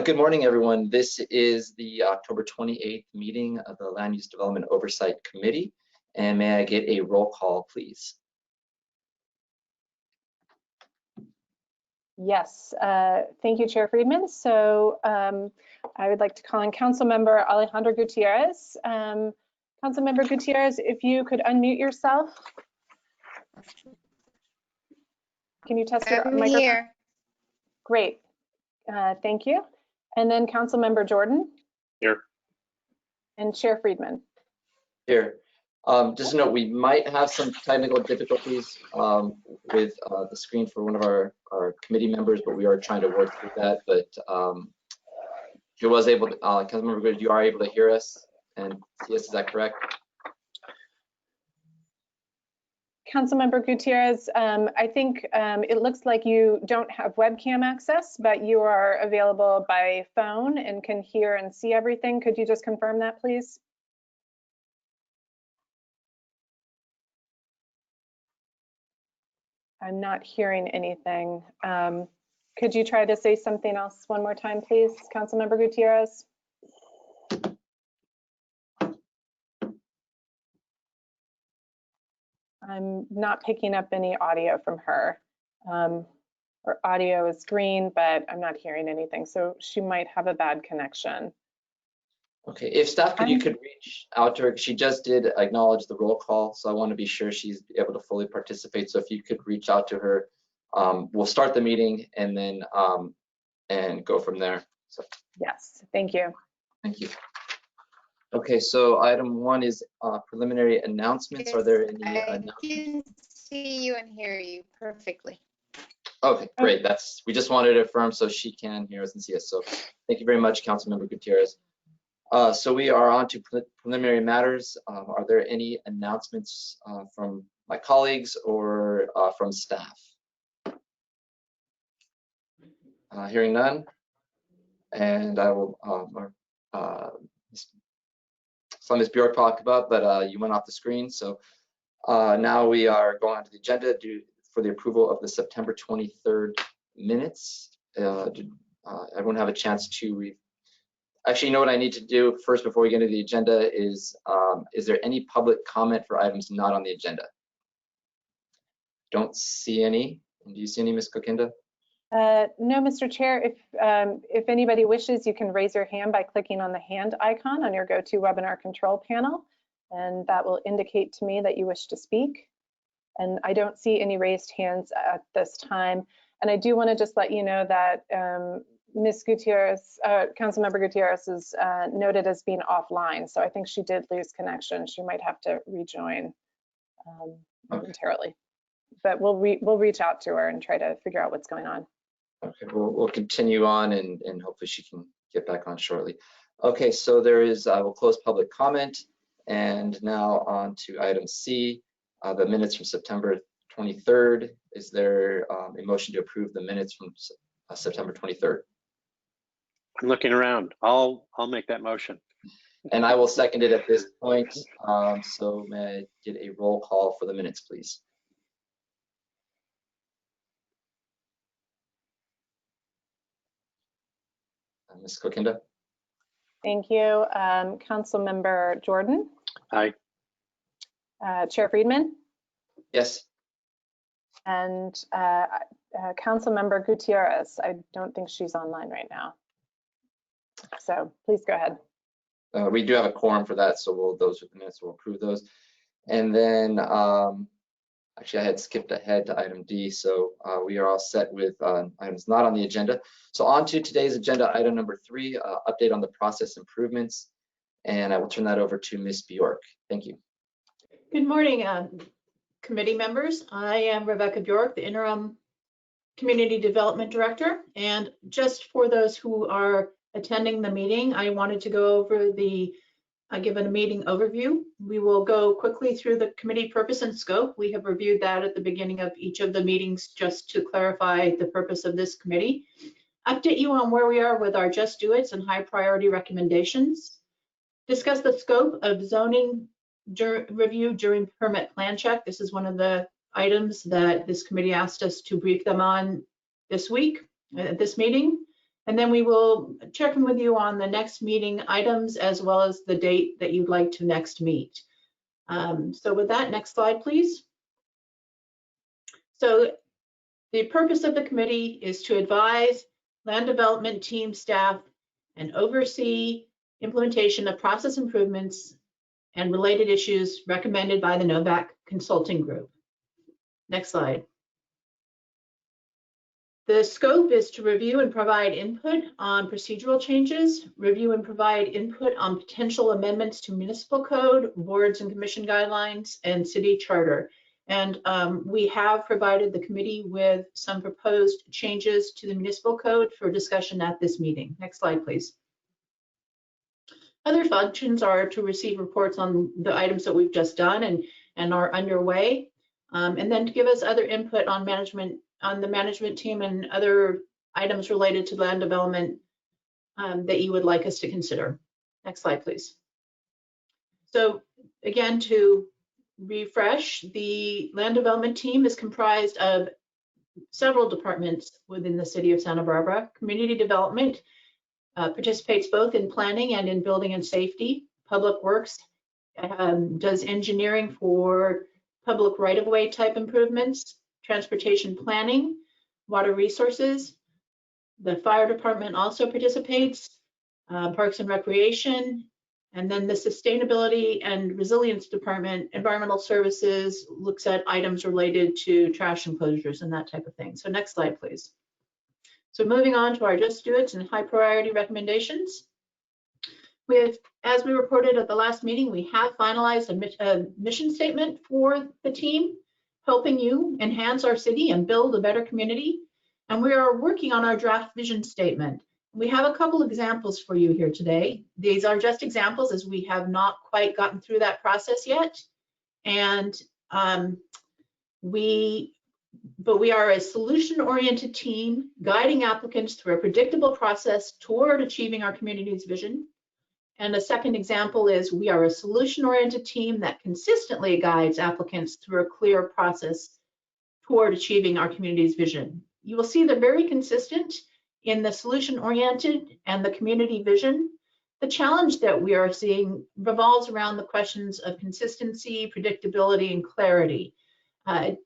Good morning, everyone. This is the October 28th meeting of the Land Use Development Oversight Committee. And may I get a roll call, please? Yes, thank you, Chair Friedman. So I would like to call on Council Member Alejandro Gutierrez. Council Member Gutierrez, if you could unmute yourself. Can you test your microphone? Here. Great, thank you. And then Council Member Jordan. Here. And Chair Friedman. Here. Just a note, we might have some technical difficulties with the screen for one of our committee members, but we are trying to work through that. But he was able to, Councilmember Good, you are able to hear us and see us, is that correct? Councilmember Gutierrez, I think it looks like you don't have webcam access, but you are available by phone and can hear and see everything. Could you just confirm that, please? I'm not hearing anything. Could you try to say something else one more time, please, Councilmember Gutierrez? I'm not picking up any audio from her. Her audio is green, but I'm not hearing anything. So she might have a bad connection. Okay, if staff you could reach out to her. She just did acknowledge the roll call, so I want to be sure she's able to fully participate. So if you could reach out to her, we'll start the meeting and then and go from there. So yes, thank you. Thank you. Okay, so item 1 is preliminary announcements. Are there any announcements? I can see you and hear you perfectly. Okay, great. We just wanted to affirm so she can hear us and see us. So thank you very much, Councilmember Gutierrez. So we are on to preliminary matters. Are there any announcements from my colleagues or from staff? Hearing none, and I will some Ms. Bjork talked about, but you went off the screen. So now we are going on to the agenda for the approval of the September 23rd minutes. Did everyone have a chance to Actually, you know what I need to do first before we get into the agenda is there any public comment for items not on the agenda? Don't see any. Do you see any, Ms. Kokinda? No, Mr. Chair. If anybody wishes, you can raise your hand by clicking on the hand icon on your GoToWebinar control panel, and that will indicate to me that you wish to speak. And I don't see any raised hands at this time. And I do want to just let you know that Ms. Gutierrez, Councilmember Gutierrez is noted as being offline, so I think she did lose connection. She might have to rejoin momentarily, but we'll reach out to her and try to figure out what's going on. Okay, we'll continue on and hopefully she can get back on shortly. Okay, so there is, we'll close public comment, and now on to item C, the minutes from September 23rd. Is there a motion to approve the minutes from September 23rd? I'm looking around. I'll make that motion. And I will second it at this point. So may I get a roll call for the minutes, please? Ms. Kokinda? Thank you. Councilmember Jordan? Aye. Chair Friedman? Yes. And Councilmember Gutierrez, I don't think she's online right now. So please go ahead. We do have a quorum for that, so those are the minutes, we'll approve those. And then, actually I had skipped ahead to item D, so we are all set with items not on the agenda. So on to today's agenda, item number 3, update on the process improvements. And I will turn that over to Ms. Bjork. Thank you. Good morning, committee members. I am Rebecca Bjork, the interim community development director. And just for those who are attending the meeting, I wanted to go over give a meeting overview. We will go quickly through the committee purpose and scope. We have reviewed that at the beginning of each of the meetings just to clarify the purpose of this committee. Update you on where we are with our just do it's and high priority recommendations. Discuss the scope of zoning review during permit plan check. This is one of the items that this committee asked us to brief them on this week at this meeting. And then we will check in with you on the next meeting items as well as the date that you'd like to next meet. So with that, next slide, please. So the purpose of the committee is to advise land development team staff and oversee implementation of process improvements and related issues recommended by the Novak Consulting Group. Next slide. The scope is to review and provide input on procedural changes, review and provide input on potential amendments to municipal code, boards and commission guidelines, and city charter. And we have provided the committee with some proposed changes to the municipal code for discussion at this meeting. Next slide, please. Other functions are to receive reports on the items that we've just done and are underway, and then to give us other input on the management team and other items related to land development that you would like us to consider. Next slide, please. So again, to refresh, the land development team is comprised of several departments within the city of Santa Barbara. Community development participates both in planning and in building and safety. Public works does engineering for public right-of-way type improvements. Transportation planning, water resources. The fire department also participates, parks and recreation, and then the sustainability and resilience department, environmental services, looks at items related to trash enclosures and that type of thing. So next slide, please. So moving on to our just do it's and high priority recommendations. As we reported at the last meeting, we have finalized a mission statement for the team, helping you enhance our city and build a better community. And we are working on our draft vision statement. We have a couple examples for you here today. These are just examples as we have not quite gotten through that process yet. And we are a solution-oriented team guiding applicants through a predictable process toward achieving our community's vision. And a second example is we are a solution-oriented team that consistently guides applicants through a clear process toward achieving our community's vision. You will see they're very consistent in the solution-oriented and the community vision. The challenge that we are seeing revolves around the questions of consistency, predictability, and clarity. I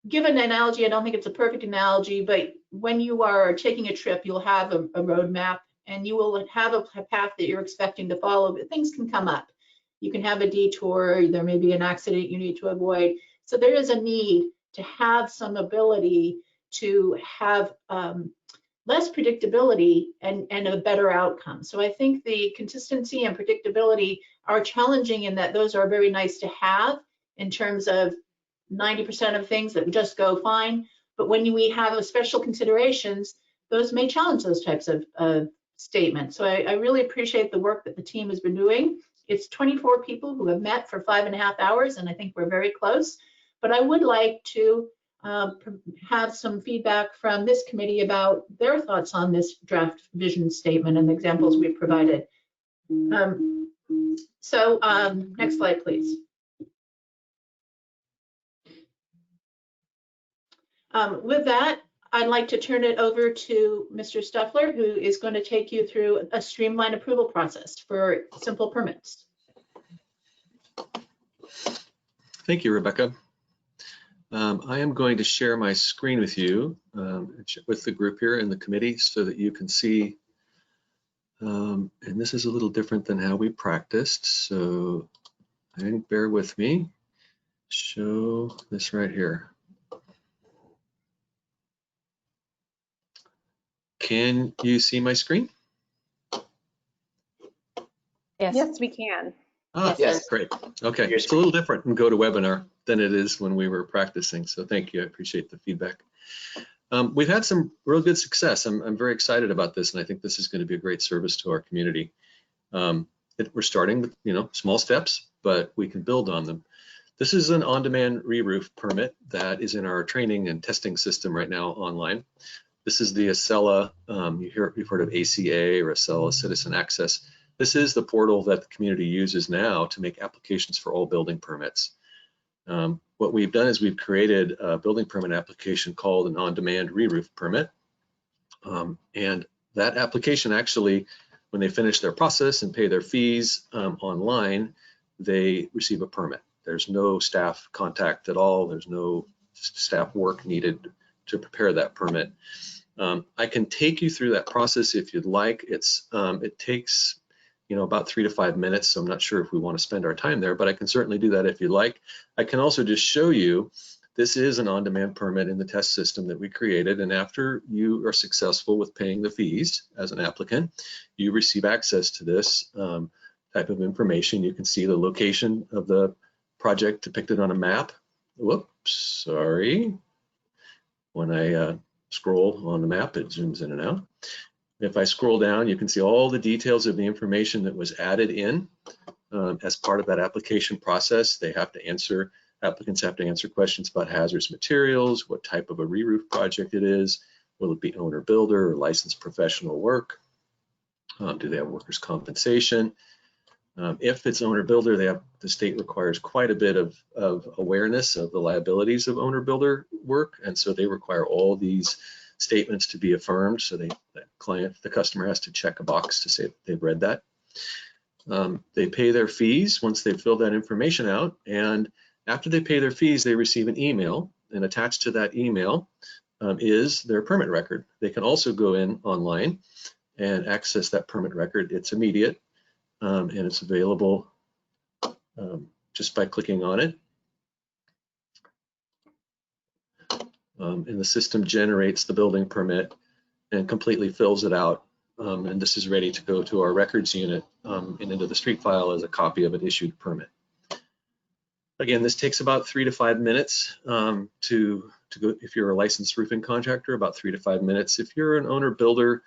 give an analogy. I don't think it's a perfect analogy, but when you are taking a trip, you'll have a roadmap and you will have a path that you're expecting to follow, but things can come up. You can have a detour, there may be an accident you need to avoid. So there is a need to have some ability to have less predictability and a better outcome. So I think the consistency and predictability are challenging in that those are very nice to have in terms of 90% of things that just go fine. But when we have special considerations, those may challenge those types of statements. So I really appreciate the work that the team has been doing. It's 24 people who have met for 5.5 hours, and I think we're very close. But I would like to have some feedback from this committee about their thoughts on this draft vision statement and the examples we've provided. Next slide, please. With that, I'd like to turn it over to Mr. Stuffler, who is going to take you through a streamlined approval process for simple permits. Thank you, Rebecca. I am going to share my screen with you, with the group here in the committee so that you can see, and this is a little different than how we practiced, so I think bear with me. Show this right here. Can you see my screen? Yes, we can. Yes. Great. Okay, it's a little different in GoToWebinar than it is when we were practicing, so thank you. I appreciate the feedback. We've had some real good success. I'm very excited about this, and I think this is going to be a great service to our community. We're starting with small steps, but we can build on them. This is an on-demand re-roof permit that is in our training and testing system right now online. This is the Acela, you've heard of ACA or Acela Citizen Access. This is the portal that the community uses now to make applications for all building permits. What we've done is we've created a building permit application called an on-demand re-roof permit. And that application actually, when they finish their process and pay their fees online, they receive a permit. There's no staff contact at all. There's no staff work needed to prepare that permit. I can take you through that process if you'd like. It takes about 3 to 5 minutes, so I'm not sure if we want to spend our time there, but I can certainly do that if you'd like. I can also just show you this is an on-demand permit in the test system that we created, and after you are successful with paying the fees as an applicant, you receive access to this type of information. You can see the location of the project depicted on a map. Whoops, sorry. When I scroll on the map, it zooms in and out. If I scroll down, you can see all the details of the information that was added in as part of that application process. Applicants have to answer questions about hazardous materials, what type of a re-roof project it is, will it be owner builder or licensed professional work, do they have workers' compensation. If it's owner builder, the state requires quite a bit of awareness of the liabilities of owner builder work, and so they require all these statements to be affirmed. So the customer has to check a box to say that they've read that. They pay their fees once they've filled that information out, and after they pay their fees, they receive an email, and attached to that email is their permit record. They can also go in online and access that permit record. It's immediate. And it's available just by clicking on it. And the system generates the building permit and completely fills it out. And this is ready to go to our records unit and into the street file as a copy of an issued permit. Again, this takes about 3 to 5 minutes to go. If you're a licensed roofing contractor, about 3 to 5 minutes. If you're an owner builder,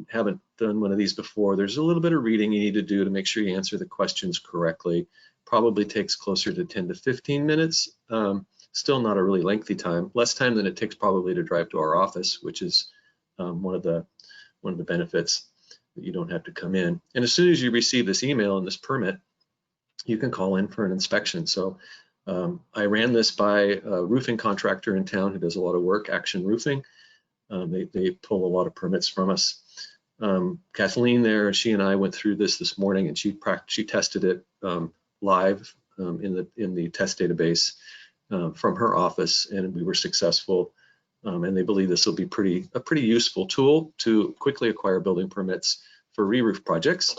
haven't done one of these before, there's a little bit of reading you need to do to make sure you answer the questions correctly. Probably takes closer to 10 to 15 minutes. Still not a really lengthy time. Less time than it takes probably to drive to our office, which is one of the benefits that you don't have to come in. And as soon as you receive this email and this permit, you can call in for an inspection. So I ran this by a roofing contractor in town who does a lot of work, Action Roofing. They pull a lot of permits from us. Kathleen there, she and I went through this morning, and she tested it live in the test database from her office, and we were successful. And they believe this will be a pretty useful tool to quickly acquire building permits for re-roof projects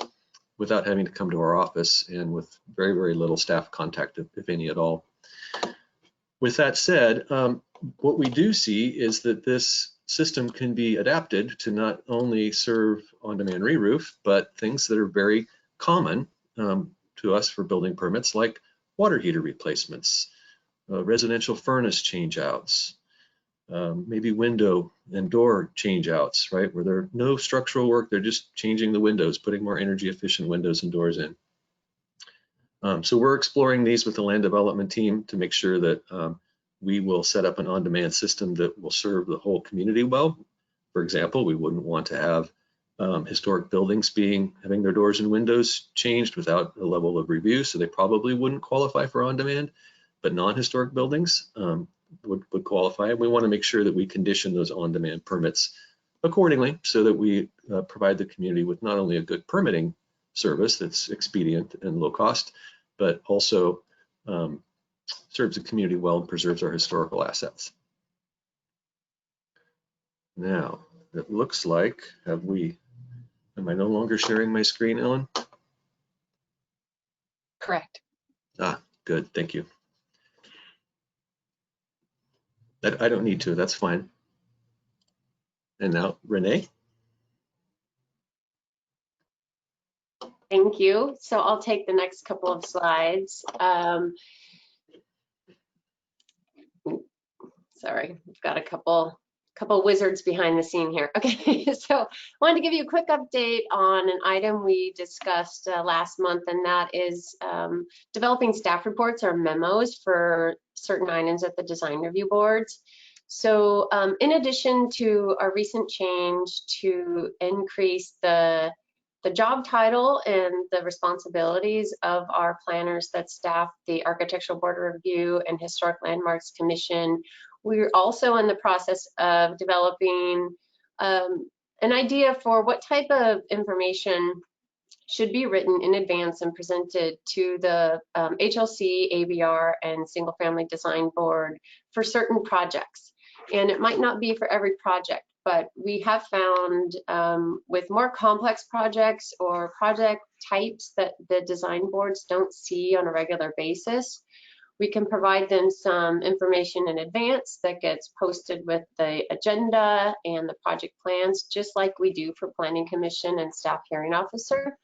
without having to come to our office and with very, very little staff contact, if any at all. With that said, what we do see is that this system can be adapted to not only serve on-demand re-roof, but things that are very common to us for building permits, like water heater replacements, residential furnace changeouts, maybe window and door changeouts, right? Where there are no structural work, they're just changing the windows, putting more energy efficient windows and doors in. So we're exploring these with the land development team to make sure that we will set up an on-demand system that will serve the whole community well. For example, we wouldn't want to have historic buildings having their doors and windows changed without a level of review, so they probably wouldn't qualify for on-demand, but non-historic buildings would qualify. And we want to make sure that we condition those on-demand permits accordingly so that we provide the community with not only a good permitting service that's expedient and low cost, but also serves the community well and preserves our historical assets. Now, it looks like, am I no longer sharing my screen, Ellen? Correct. Ah, good, thank you. I don't need to, that's fine. And now, Renee? Thank you. So I'll take the next couple of slides. Sorry, I've got a couple wizards behind the scene here. Okay, so I wanted to give you a quick update on an item we discussed last month, and that is developing staff reports or memos for certain items at the design review boards. So in addition to our recent change to increase the job title and the responsibilities of our planners that staff the Architectural Board of Review and Historic Landmarks Commission, we're also in the process of developing an idea for what type of information should be written in advance and presented to the HLC, ABR, and Single Family Design Board for certain projects. And it might not be for every project, but we have found with more complex projects or project types that the design boards don't see on a regular basis, we can provide them some information in advance that gets posted with the agenda and the project plans, just like we do for Planning Commission and Staff Hearing Officer,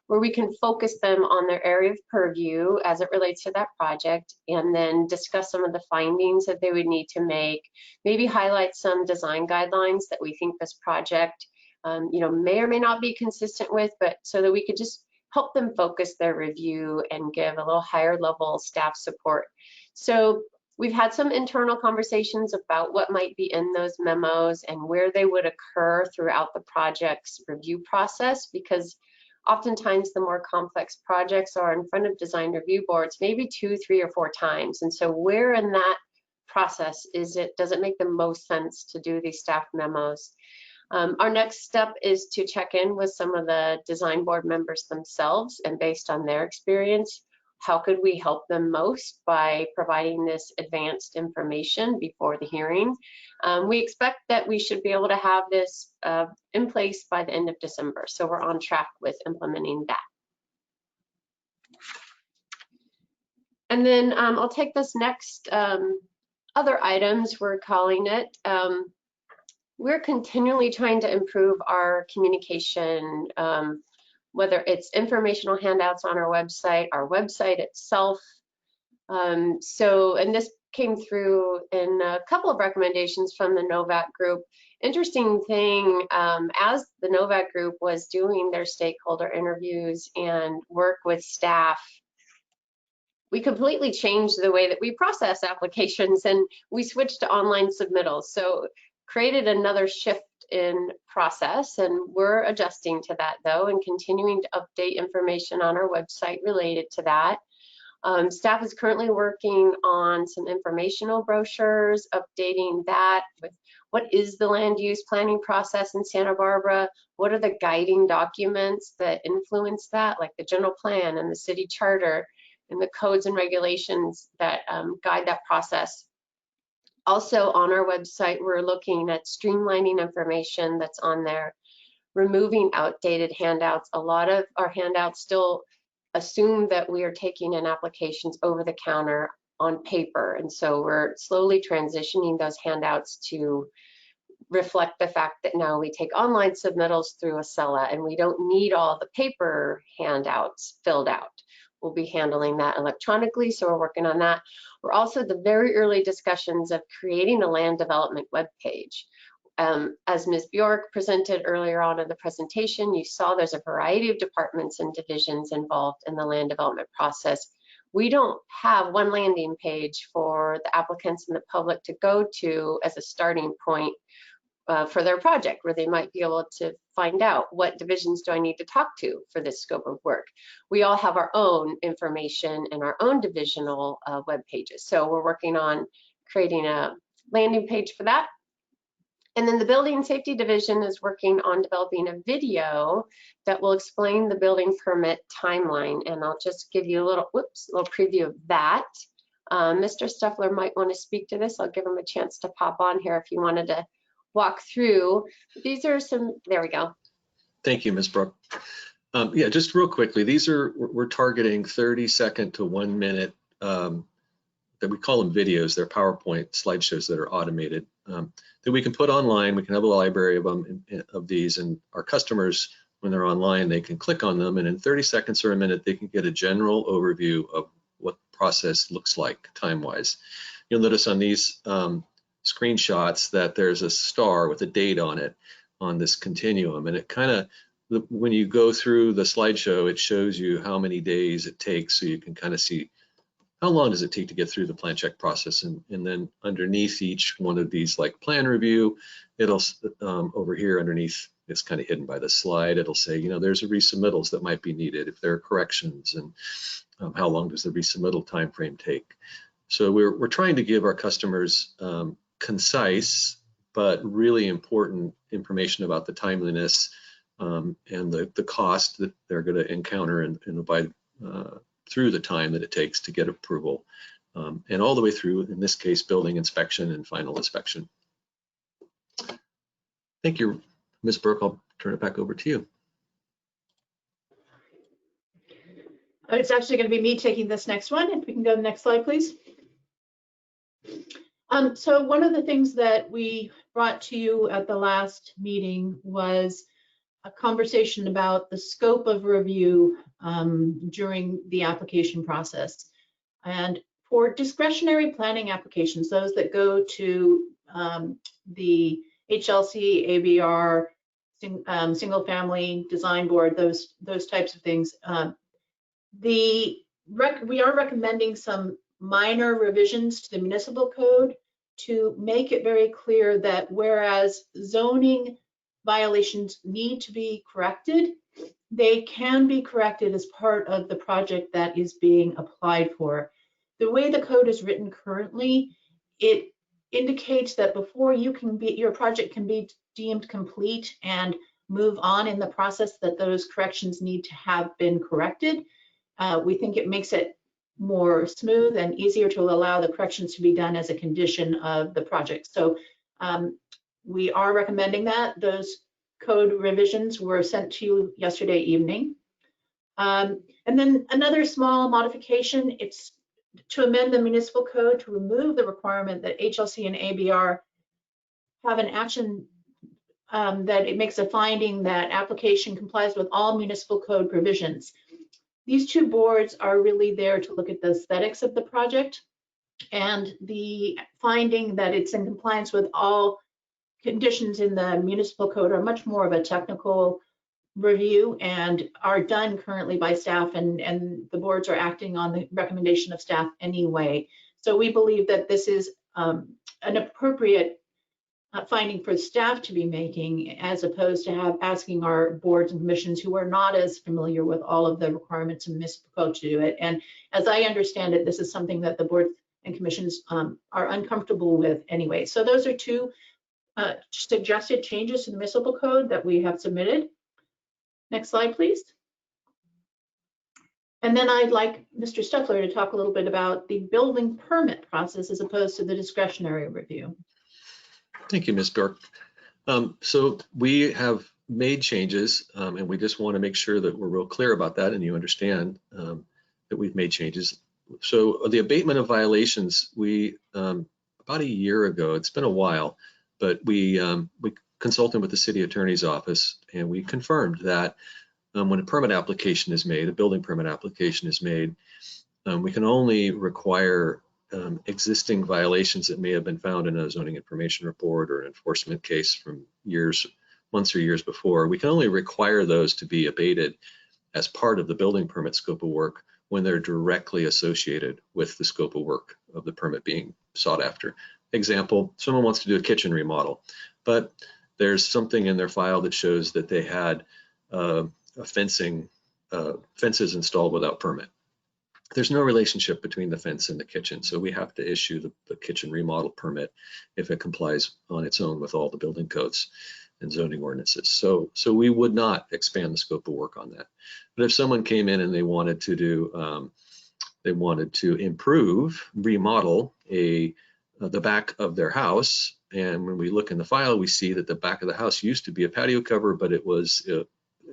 where we can focus them on their area of purview as it relates to that project, and then discuss some of the findings that they would need to make, maybe highlight some design guidelines that we think this project may or may not be consistent with, but so that we could just help them focus their review and give a little higher level staff support. So we've had some internal conversations about what might be in those memos and where they would occur throughout the project's review process, because oftentimes the more complex projects are in front of design review boards, maybe 2, 3, or 4 times. And so where in that process does it make the most sense to do these staff memos? Our next step is to check in with some of the design board members themselves, and based on their experience, how could we help them most by providing this advanced information before the hearing? We expect that we should be able to have this in place by the end of December, so we're on track with implementing that. And then I'll take this next other items, we're calling it. We're continually trying to improve our communication, whether it's informational handouts on our website itself. And this came through in a couple of recommendations from the Novak Group. Interesting thing, as the Novak Group was doing their stakeholder interviews and work with staff, we completely changed the way that we process applications, and we switched to online submittals. So created another shift in process, and we're adjusting to that though, and continuing to update information on our website related to that. Staff is currently working on some informational brochures, updating that with what is the land use planning process in Santa Barbara, what are the guiding documents that influence that, like the general plan and the city charter and the codes and regulations that guide that process. Also on our website, we're looking at streamlining information that's on there, removing outdated handouts. A lot of our handouts still assume that we are taking in applications over the counter on paper. And so we're slowly transitioning those handouts to reflect the fact that now we take online submittals through Acela, and we don't need all the paper handouts filled out. We'll be handling that electronically, so we're working on that. We're also at the very early discussions of creating a land development webpage. As Ms. Bjork presented earlier on in the presentation, you saw there's a variety of departments and divisions involved in the land development process. We don't have one landing page for the applicants and the public to go to as a starting point for their project, where they might be able to find out what divisions do I need to talk to for this scope of work. We all have our own information and our own divisional web pages. So we're working on creating a landing page for that. And then the Building Safety Division is working on developing a video that will explain the building permit timeline. And I'll just give you a little preview of that. Mr. Stuffler might want to speak to this. I'll give him a chance to pop on here if you wanted to walk through. These are some, there we go. Thank you, Ms. Brooke. Yeah, just real quickly, we're targeting 30-second to 1 minute, that we call them videos. They're PowerPoint slideshows that are automated, that we can put online. We can have a library of them, of these, and our customers, when they're online, they can click on them, and in 30 seconds or a minute, they can get a general overview of what the process looks like time-wise. You'll notice on these screenshots that there's a star with a date on it on this continuum, and it kind of, when you go through the slideshow, it shows you how many days it takes, so you can kind of see how long does it take to get through the plan check process. And then underneath each one of these, like plan review, it'll over here underneath, it's kind of hidden by the slide, it'll say, there's a resubmittals that might be needed, if there are corrections, and how long does the resubmittal time frame take. So we're trying to give our customers concise but really important information about the timeliness and the cost that they're going to encounter and abide through the time that it takes to get approval, and all the way through, in this case, building inspection and final inspection. Thank you, Ms. Burke. I'll turn it back over to you. It's actually going to be me taking this next one. If we can go to the next slide, please. So one of the things that we brought to you at the last meeting was a conversation about the scope of review during the application process. And for discretionary planning applications, those that go to the HLC, ABR, single family design board, those types of things, we are recommending some minor revisions to the municipal code to make it very clear that whereas zoning violations need to be corrected, they can be corrected as part of the project that is being applied for. The way the code is written currently, it indicates that before your project can be deemed complete and move on in the process, that those corrections need to have been corrected. We think it makes it more smooth and easier to allow the corrections to be done as a condition of the project. So we are recommending that. Those code revisions were sent to you yesterday evening. And then another small modification, it's to amend the municipal code to remove the requirement that HLC and ABR have an action that it makes a finding that application complies with all municipal code provisions. These two boards are really there to look at the aesthetics of the project, and the finding that it's in compliance with all conditions in the municipal code are much more of a technical review and are done currently by staff, and the boards are acting on the recommendation of staff anyway. So we believe that this is an appropriate finding for staff to be making, as opposed to asking our boards and commissions who are not as familiar with all of the requirements in municipal code to do it. And as I understand it, this is something that the boards and commissions are uncomfortable with anyway. So those are two suggested changes to the municipal code that we have submitted. Next slide, please. And then I'd like Mr. Stuffler to talk a little bit about the building permit process as opposed to the discretionary review. Thank you, Ms. Burke. So we have made changes, and we just want to make sure that we're real clear about that and you understand that we've made changes. So the abatement of violations, we about a year ago, it's been a while, but we consulted with the city attorney's office, and we confirmed that when a permit application is made, a building permit application is made, we can only require existing violations that may have been found in a zoning information report or an enforcement case from months or years before. We can only require those to be abated as part of the building permit scope of work when they're directly associated with the scope of work of the permit being sought after. Example, someone wants to do a kitchen remodel, but there's something in their file that shows that they had fences installed without permit. There's no relationship between the fence and the kitchen, so we have to issue the kitchen remodel permit if it complies on its own with all the building codes and zoning ordinances. So we would not expand the scope of work on that. But if someone came in and they wanted to do, remodel the back of their house, and when we look in the file, we see that the back of the house used to be a patio cover, but it was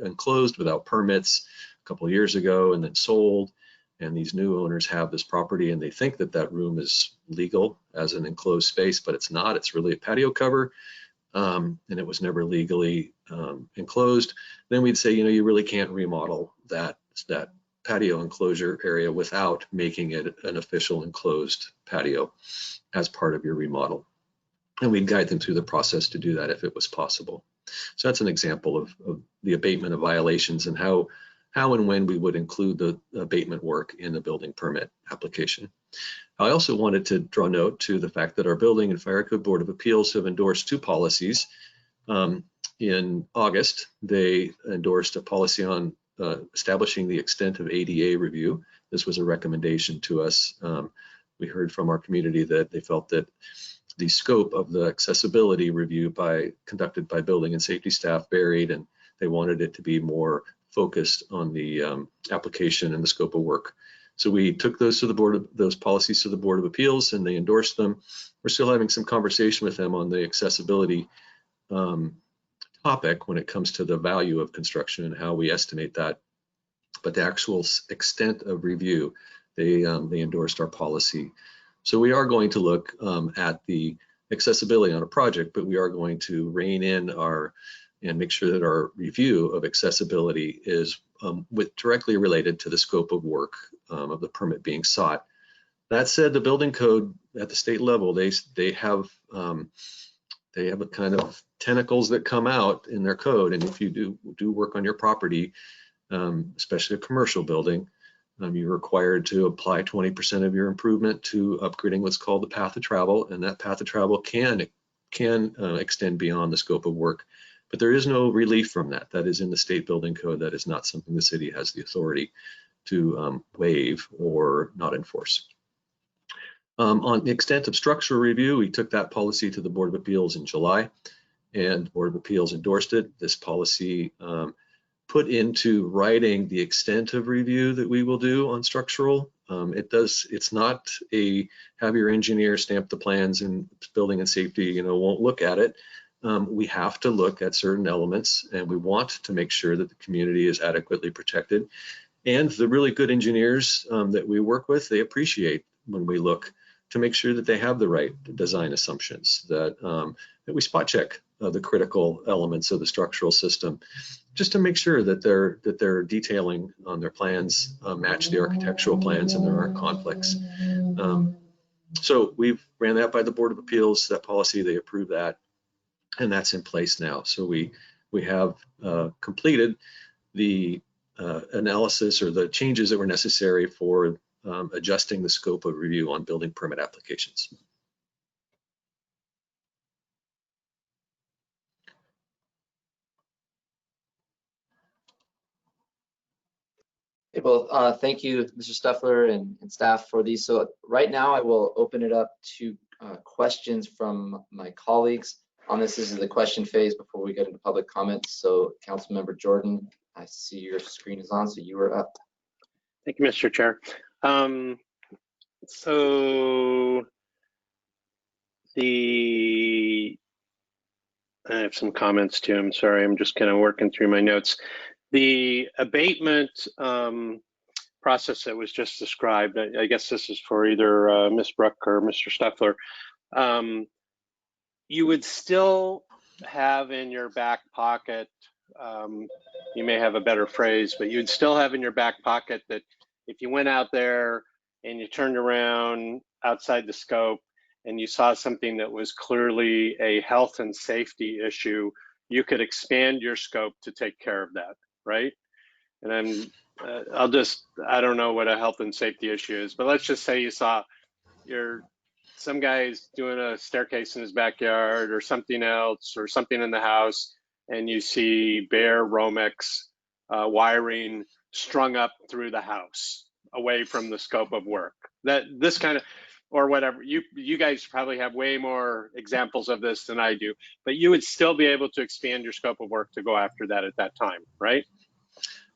enclosed without permits a couple of years ago and then sold. And these new owners have this property and they think that that room is legal as an enclosed space, but it's not. It's really a patio cover, and it was never legally enclosed. Then we'd say, you really can't remodel that patio enclosure area without making it an official enclosed patio as part of your remodel. And we'd guide them through the process to do that if it was possible. So that's an example of the abatement of violations and how and when we would include the abatement work in the building permit application. I also wanted to draw note to the fact that our Building and Fire Code Board of Appeals have endorsed two policies. In August, they endorsed a policy on establishing the extent of ADA review. This was a recommendation to us. We heard from our community that they felt that the scope of the accessibility review conducted by building and safety staff varied, and they wanted it to be more focused on the application and the scope of work. So we took those policies to the Board of Appeals, and they endorsed them. We're still having some conversation with them on the accessibility topic when it comes to the value of construction and how we estimate that. But the actual extent of review, they endorsed our policy. So we are going to look at the accessibility on a project, but we are going to rein in and make sure that our review of accessibility is directly related to the scope of work of the permit being sought. That said, the building code at the state level, they have a kind of tentacles that come out in their code, and if you do work on your property, especially a commercial building, you're required to apply 20% of your improvement to upgrading what's called the path of travel, and that path of travel can extend beyond the scope of work. But there is no relief from that. That is in the state building code. That is not something the city has the authority to waive or not enforce. On the extent of structural review, we took that policy to the Board of Appeals in July, and the Board of Appeals endorsed it. This policy put into writing the extent of review that we will do on structural. It's not a have your engineer stamp the plans and building and safety, won't look at it. We have to look at certain elements, and we want to make sure that the community is adequately protected. And the really good engineers that we work with, they appreciate when we look to make sure that they have the right design assumptions, that we spot check the critical elements of the structural system, just to make sure that they're detailing on their plans match the architectural plans and there aren't conflicts. So we've ran that by the Board of Appeals, that policy, they approved that, and that's in place now. So we have completed the analysis or the changes that were necessary for adjusting the scope of review on building permit applications. Okay, well, thank you, Mr. Stuffler and staff for these. So right now I will open it up to questions from my colleagues on this. This is the question phase before we get into public comments. So Councilmember Jordan, I see your screen is on, so you are up. Thank you, Mr. Chair. So I have some comments too. I'm sorry, I'm just kind of working through my notes. The abatement process that was just described, I guess this is for either Ms. Brook or Mr. Stuffler. You would still have in your back pocket, you may have a better phrase, but you'd still have in your back pocket that if you went out there and you turned around outside the scope and you saw something that was clearly a health and safety issue, you could expand your scope to take care of that, right? And I don't know what a health and safety issue is, but let's just say you saw some guy's doing a staircase in his backyard or something else or something in the house, and you see bare Romex wiring strung up through the house away from the scope of work. This kind of, or whatever, you guys probably have way more examples of this than I do, but you would still be able to expand your scope of work to go after that at that time, right?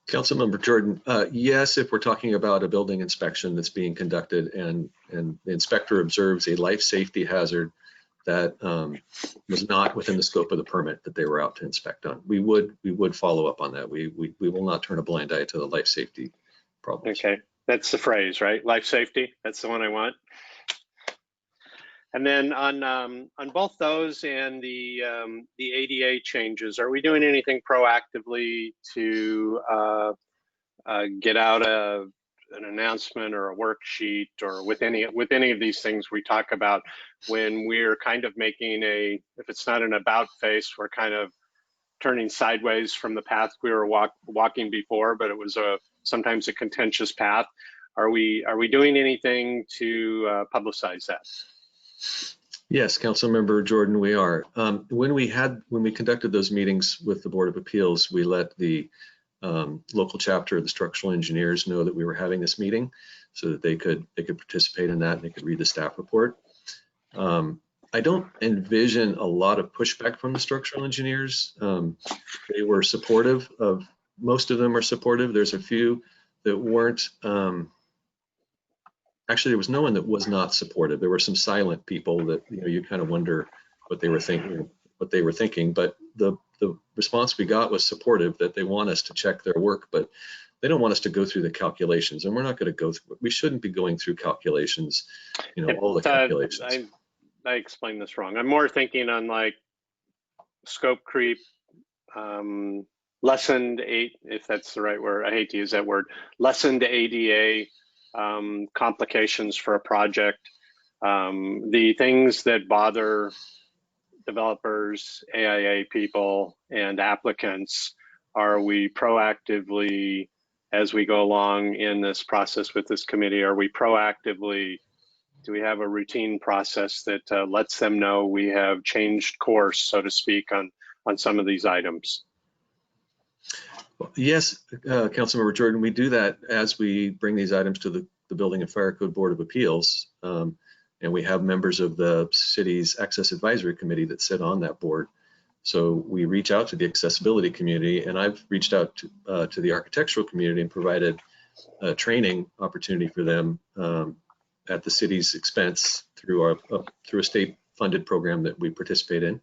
Councilmember Jordan, yes, if we're talking about a building inspection that's being conducted and the inspector observes a life safety hazard that was not within the scope of the permit that they were out to inspect on, we would follow up on that. We will not turn a blind eye to the life safety problems. Okay, that's the phrase, right? Life safety, that's the one I want. And then on both those and the ADA changes, are we doing anything proactively to get out an announcement or a worksheet, or with any of these things we talk about when we're kind of making if it's not an about face, we're kind of turning sideways from the path we were walking before, but it was sometimes a contentious path. Are we doing anything to publicize that? Yes, Councilmember Jordan, we are. When we conducted those meetings with the Board of Appeals, we let the local chapter of the structural engineers know that we were having this meeting so that they could participate in that and they could read the staff report. I don't envision a lot of pushback from the structural engineers. They were supportive of, most of them are supportive. There's a few that weren't, actually there was no one that was not supportive. There were some silent people that, you know, you kind of wonder what they were thinking, but the response we got was supportive, that they want us to check their work, but they don't want us to go through the calculations, and we're not going to go through, we shouldn't be going through calculations, you know, all the calculations. I explained this wrong. I'm more thinking on like scope creep, lessened if that's the right word, I hate to use that word, lessened ADA complications for a project, the things that bother developers, AIA people, and applicants. Are we proactively, as we go along in this process with this committee, are we proactively, do we have a routine process that lets them know we have changed course, so to speak, on some of these items? Yes, Councilmember Jordan, we do that as we bring these items to the Building and Fire Code Board of Appeals. And we have members of the city's Access Advisory Committee that sit on that board. So we reach out to the accessibility community, and I've reached out to the architectural community and provided a training opportunity for them at the city's expense through a state-funded program that we participate in,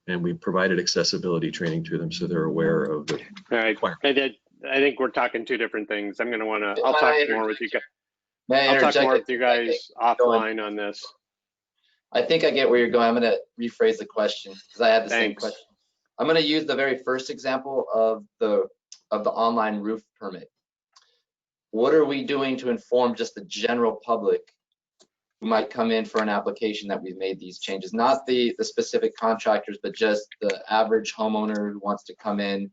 and we provided accessibility training to them so they're aware of the requirement. I think we're talking two different things. I'm going to want to. I'll talk more with you guys. I'll talk more with you guys offline on this. I think I get where you're going. I'm going to rephrase the question because I had the same question. I'm going to use the very first example of the online roof permit. What are we doing to inform just the general public who might come in for an application that we've made these changes? Not the specific contractors, but just the average homeowner who wants to come in,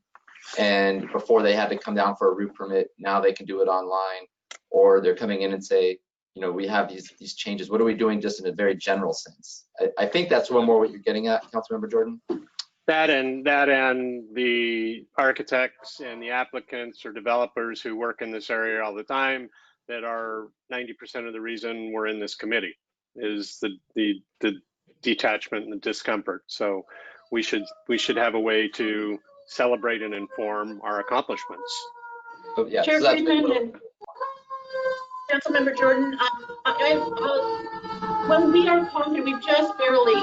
and before they had to come down for a roof permit, now they can do it online, or they're coming in and say, you know, we have these changes. What are we doing just in a very general sense? I think that's one more what you're getting at, Councilmember Jordan. That and the architects and the applicants or developers who work in this area all the time, that are 90% of the reason we're in this committee, is the detachment and the discomfort. So we should have a way to celebrate and inform our accomplishments. Oh, yeah, Chair so Friedman and Councilmember Jordan, when we are talking, we've just barely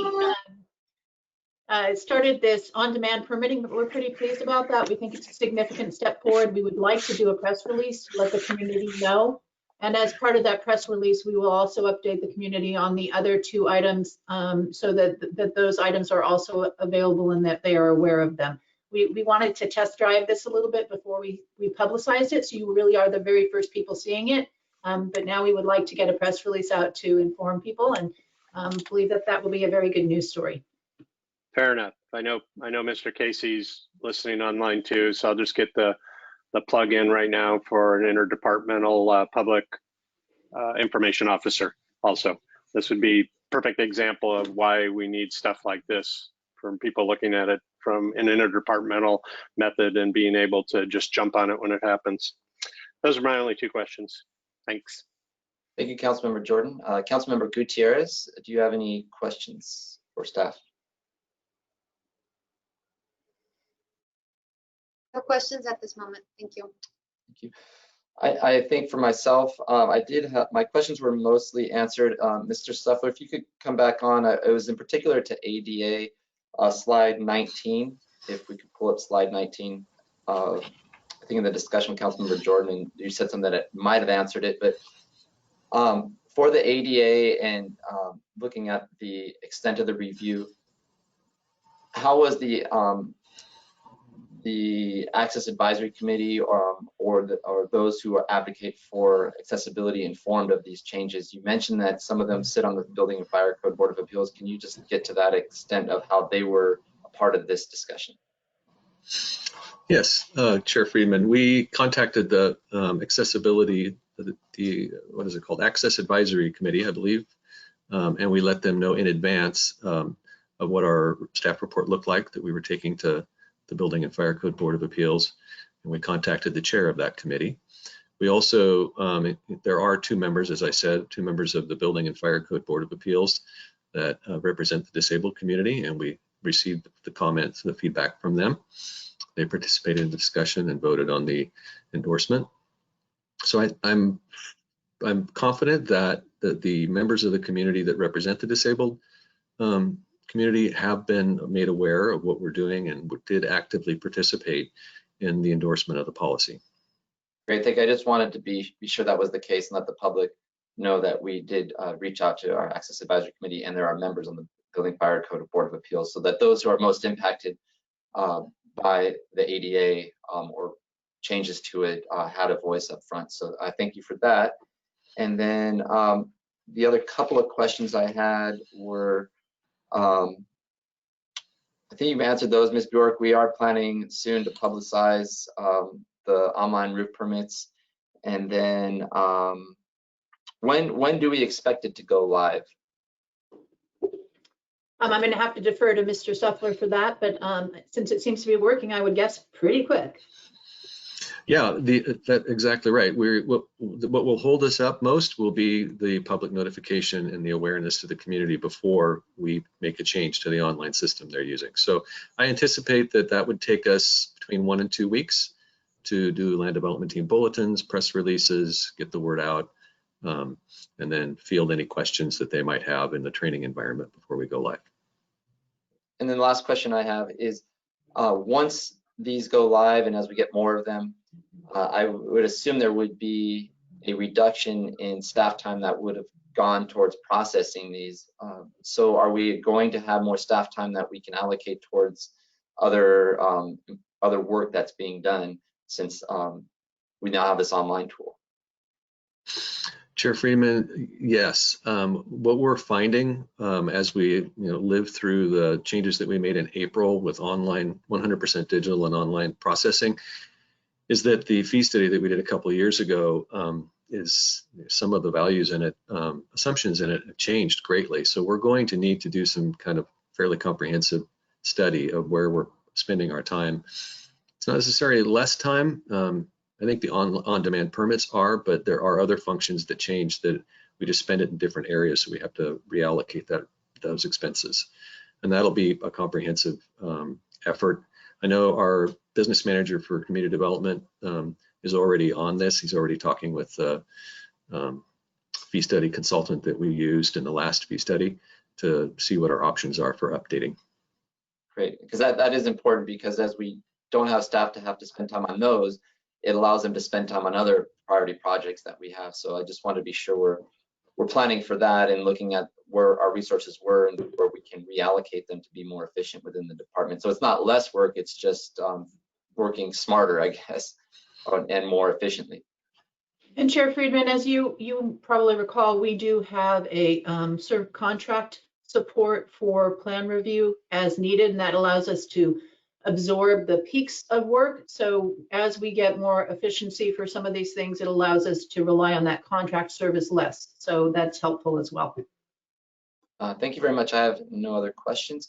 started this on-demand permitting, but we're pretty pleased about that. We think it's a significant step forward. We would like to do a press release to let the community know. And as part of that press release, we will also update the community on the other two items so that those items are also available and that they are aware of them. We wanted to test drive this a little bit before we publicized it, so you really are the very first people seeing it. But now we would like to get a press release out to inform people, and believe that will be a very good news story. Fair enough. I know Mr. Casey's listening online too, so I'll just get the plug in right now for an interdepartmental public information officer also. This would be a perfect example of why we need stuff like this, from people looking at it from an interdepartmental method and being able to just jump on it when it happens. Those are my only two questions. Thanks. Thank you, Councilmember Jordan. Councilmember Gutierrez, do you have any questions for staff? No questions at this moment. Thank you. Thank you. I think for myself, I did have, my questions were mostly answered. Mr. Stuffler, if you could come back on, it was in particular to ADA, slide 19. If we could pull up slide 19. I think in the discussion, Councilmember Jordan, you said something that it might have answered it, but for the ADA and looking at the extent of the review, how was the Access Advisory Committee or those who advocate for accessibility informed of these changes? You mentioned that some of them sit on the Building and Fire Code Board of Appeals. Can you just get to that extent of how they were a part of this discussion? Yes, Chair Friedman, we contacted the accessibility, what is it called? Access Advisory Committee, I believe, and we let them know in advance of what our staff report looked like that we were taking to the Building and Fire Code Board of Appeals, and we contacted the chair of that committee. We also, there are two members, as I said, two members of the Building and Fire Code Board of Appeals that represent the disabled community, and we received the comments, the feedback from them. They participated in the discussion and voted on the endorsement. So I'm confident that the members of the community that represent the disabled community have been made aware of what we're doing and did actively participate in the endorsement of the policy. Great, thank you. I just wanted to be sure that was the case and let the public know that we did reach out to our Access Advisory Committee, and there are members on the Building Fire Code Board of Appeals, so that those who are most impacted by the ADA or changes to it had a voice up front. So I thank you for that. And then the other couple of questions I had were, I think you've answered those, Ms. Bjork. We are planning soon to publicize the online roof permits. And then when do we expect it to go live? I'm going to have to defer to Mr. Suffler for that, but since it seems to be working, I would guess pretty quick. Yeah, that's exactly right. What will hold us up most will be the public notification and the awareness to the community before we make a change to the online system they're using. So I anticipate that would take us between 1 and 2 weeks to do land development team bulletins, press releases, get the word out, and then field any questions that they might have in the training environment before we go live. And then the last question I have is, once these go live and as we get more of them, I would assume there would be a reduction in staff time that would have gone towards processing these. So are we going to have more staff time that we can allocate towards other work that's being done since we now have this online tool? Chair Friedman, yes. What we're finding as we live through the changes that we made in April with online 100% digital and online processing is that the fee study that we did a couple of years ago is some of the values in it, assumptions in it have changed greatly. So we're going to need to do some kind of fairly comprehensive study of where we're spending our time. It's not necessarily less time. I think the on-demand permits are, but there are other functions that change that we just spend it in different areas, so we have to reallocate those expenses. And that'll be a comprehensive effort. I know our business manager for community development is already on this. He's already talking with the fee study consultant that we used in the last fee study to see what our options are for updating. Great, because that is important, because as we don't have staff to have to spend time on those, it allows them to spend time on other priority projects that we have. So I just want to be sure we're planning for that and looking at where our resources were and where we can reallocate them to be more efficient within the department. So it's not less work, it's just working smarter, I guess, and more efficiently. And Chair Friedman, as you probably recall, we do have a sort of contract support for plan review as needed, and that allows us to absorb the peaks of work. So as we get more efficiency for some of these things, it allows us to rely on that contract service less. So that's helpful as well. Thank you very much. I have no other questions.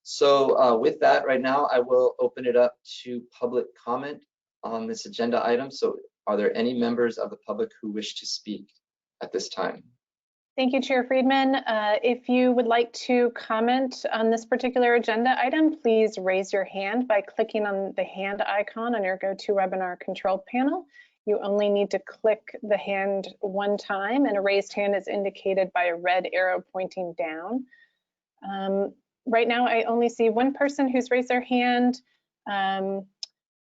So with that, right now, I will open it up to public comment on this agenda item. So are there any members of the public who wish to speak at this time? Thank you, Chair Friedman. If you would like to comment on this particular agenda item, please raise your hand by clicking on the hand icon on your GoToWebinar control panel. You only need to click the hand one time, and a raised hand is indicated by a red arrow pointing down. Right now, I only see one person who's raised their hand, Anna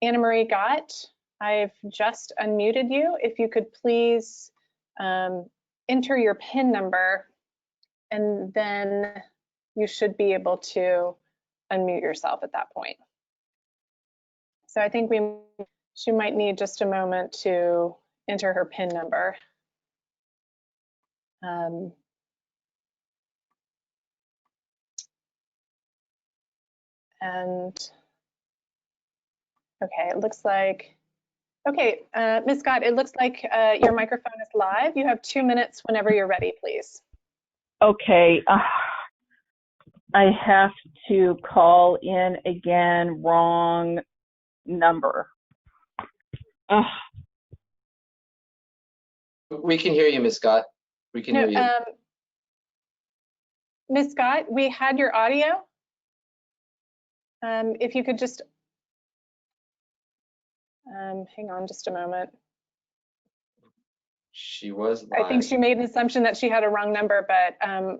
Marie Gott. I've just unmuted you. If you could please enter your PIN number, and then you should be able to unmute yourself at that point. So I think she might need just a moment to enter her PIN number. And okay, it looks like, okay, Ms. Scott, it looks like your microphone is live. You have 2 minutes whenever you're ready, please. Okay, I have to call in again, wrong number. We can hear you, Ms. Scott. We can hear you. Ms. Scott, we had your audio. If you could just, hang on just a moment. She was live. I think she made an assumption that she had a wrong number, but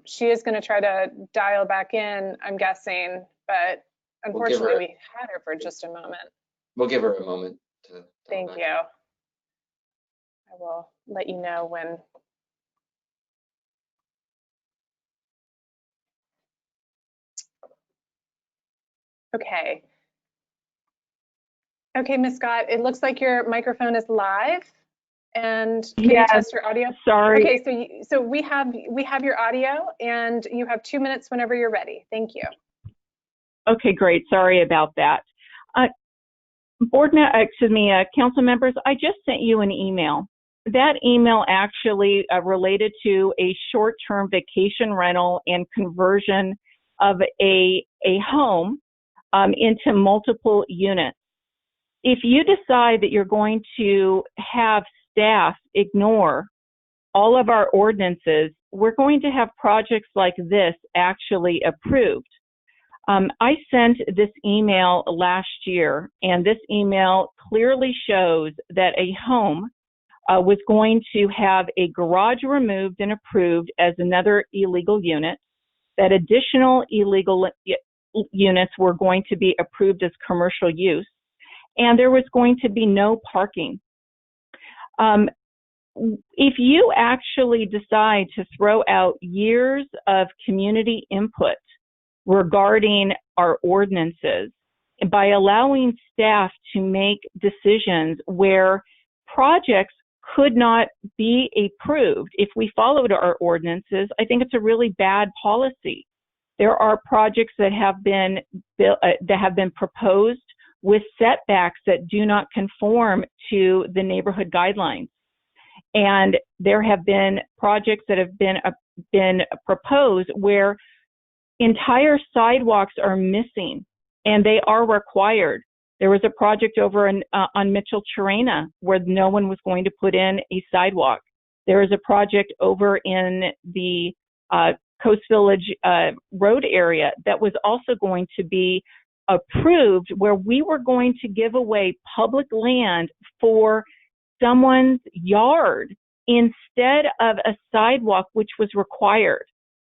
she is going to try to dial back in, I'm guessing. But unfortunately, we had her for just a moment. We'll give her a moment to. Thank you. I will let you know when. Okay. Okay, Ms. Scott, it looks like your microphone is live. And can you test your audio? Sorry. Okay, so we have your audio, and you have 2 minutes whenever you're ready. Thank you. Okay, great. Sorry about that. Council members, I just sent you an email. That email actually related to a short-term vacation rental and conversion of a home into multiple units. If you decide that you're going to have staff ignore all of our ordinances, we're going to have projects like this actually approved. I sent this email last year, and this email clearly shows that a home was going to have a garage removed and approved as another illegal unit, that additional illegal units were going to be approved as commercial use, and there was going to be no parking. If you actually decide to throw out years of community input regarding our ordinances, by allowing staff to make decisions where projects could not be approved if we followed our ordinances, I think it's a really bad policy. There are projects that have been proposed with setbacks that do not conform to the neighborhood guidelines. And there have been projects that have been proposed where entire sidewalks are missing and they are required. There was a project over on Mitchell-Chirena where no one was going to put in a sidewalk. There is a project over in the Coast Village Road area that was also going to be approved, where we were going to give away public land for someone's yard instead of a sidewalk, which was required.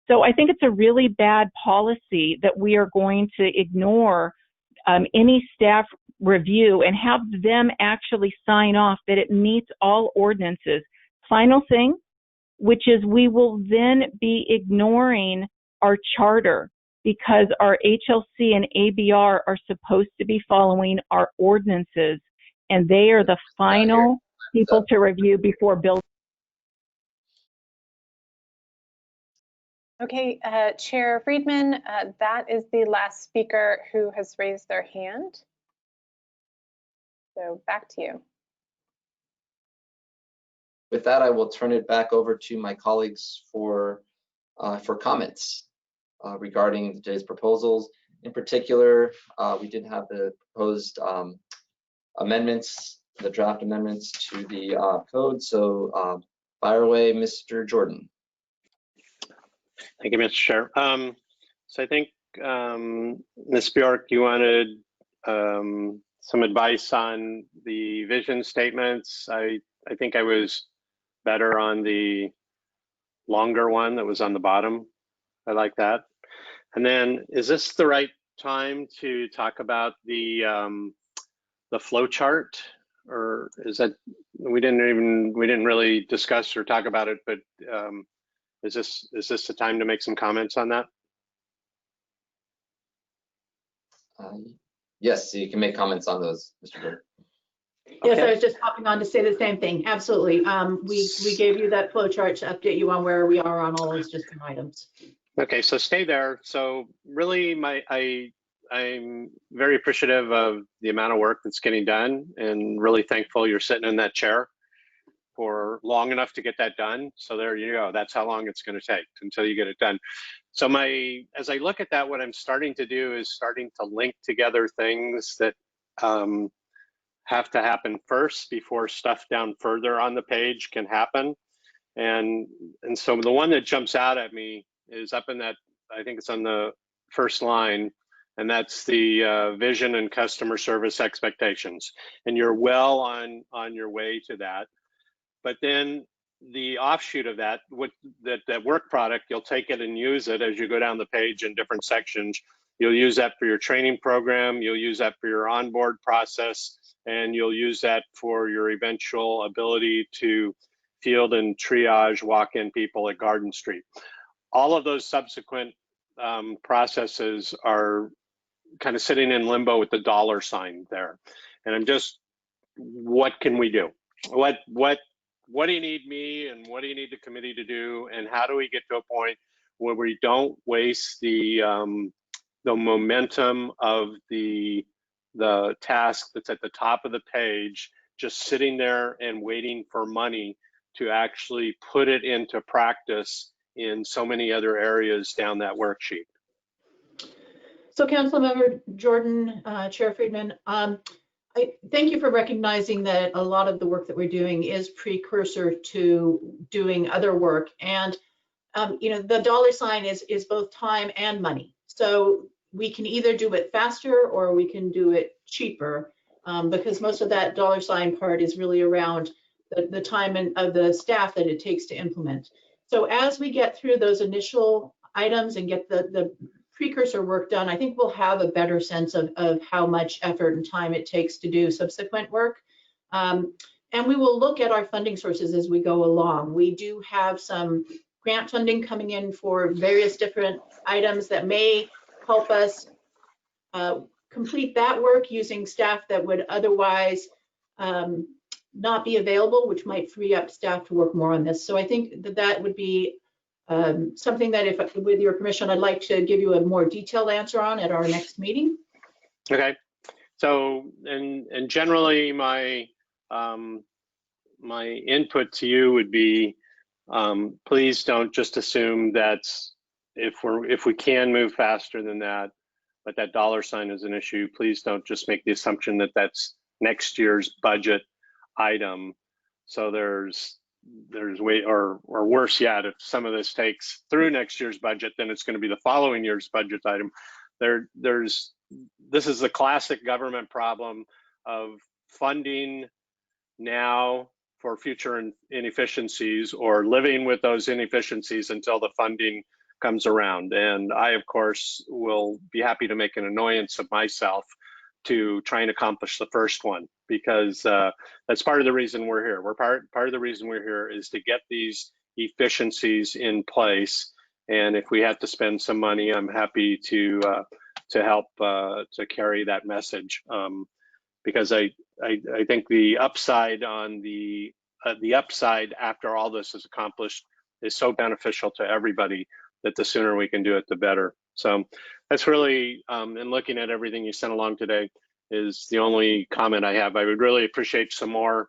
So I think it's a really bad policy that we are going to ignore any staff review and have them actually sign off that it meets all ordinances. Final thing, which is we will then be ignoring our charter because our HLC and ABR are supposed to be following our ordinances, and they are the final people to review before building. Okay, Chair Friedman, that is the last speaker who has raised their hand. So back to you. With that, I will turn it back over to my colleagues for comments regarding today's proposals. In particular, we did have the proposed amendments, the draft amendments to the code. So fire away, Mr. Jordan. Thank you, Mr. Chair. So I think, Ms. Bjork, you wanted some advice on the vision statements. I think I was better on the longer one that was on the bottom. I like that. And then, is this the right time to talk about the flow chart, or is that we didn't really discuss or talk about it, but is this the time to make some comments on that? Yes, you can make comments on those, Mr. Bird. Yes, Okay. I was just hopping on to say the same thing. Absolutely. We gave you that flow chart to update you on where we are on all those different items. Okay, so stay there. So really, I'm very appreciative of the amount of work that's getting done, and really thankful you're sitting in that chair for long enough to get that done. So there you go. That's how long it's going to take until you get it done. So as I look at that, what I'm starting to do is starting to link together things that have to happen first before stuff down further on the page can happen. And so the one that jumps out at me is up in that I think it's on the first line, and that's the vision and customer service expectations. And you're well on your way to that. But then the offshoot of that, that work product, you'll take it and use it as you go down the page in different sections. You'll use that for your training program, you'll use that for your onboard process, and you'll use that for your eventual ability to field and triage walk-in people at Garden Street. All of those subsequent processes are kind of sitting in limbo with the dollar sign there. And I'm just, what can we do? What do you need me, and what do you need the committee to do, and how do we get to a point where we don't waste the momentum of the task that's at the top of the page, just sitting there and waiting for money to actually put it into practice in so many other areas down that worksheet. So Councilmember Jordan, Chair Friedman, I thank you for recognizing that a lot of the work that we're doing is precursor to doing other work. And you know, the dollar sign is both time and money. So we can either do it faster or we can do it cheaper, because most of that dollar sign part is really around the time of the staff that it takes to implement. So as we get through those initial items and get the precursor work done, I think we'll have a better sense of how much effort and time it takes to do subsequent work. And we will look at our funding sources as we go along. We do have some grant funding coming in for various different items that may help us complete that work using staff that would otherwise not be available, which might free up staff to work more on this. So I think that would be something that, if with your permission, I'd like to give you a more detailed answer on at our next meeting. Okay. So, and generally my my input to you would be, please don't just assume that's, if we can move faster than that, but that dollar sign is an issue. Please don't just make the assumption that that's next year's budget item. So there's way, or worse yet, if some of this takes through next year's budget, then it's going to be the following year's budget item. This is the classic government problem of funding now for future inefficiencies, or living with those inefficiencies until the funding comes around. And I, of course, will be happy to make an annoyance of myself to try and accomplish the first one, because that's part of the reason we're here. Part of the reason we're here is to get these efficiencies in place. And if we have to spend some money, I'm happy to help to carry that message, because I think the upside on the upside after all this is accomplished is so beneficial to everybody that the sooner we can do it, the better. So that's really, in looking at everything you sent along today, is the only comment I have. I would really appreciate some more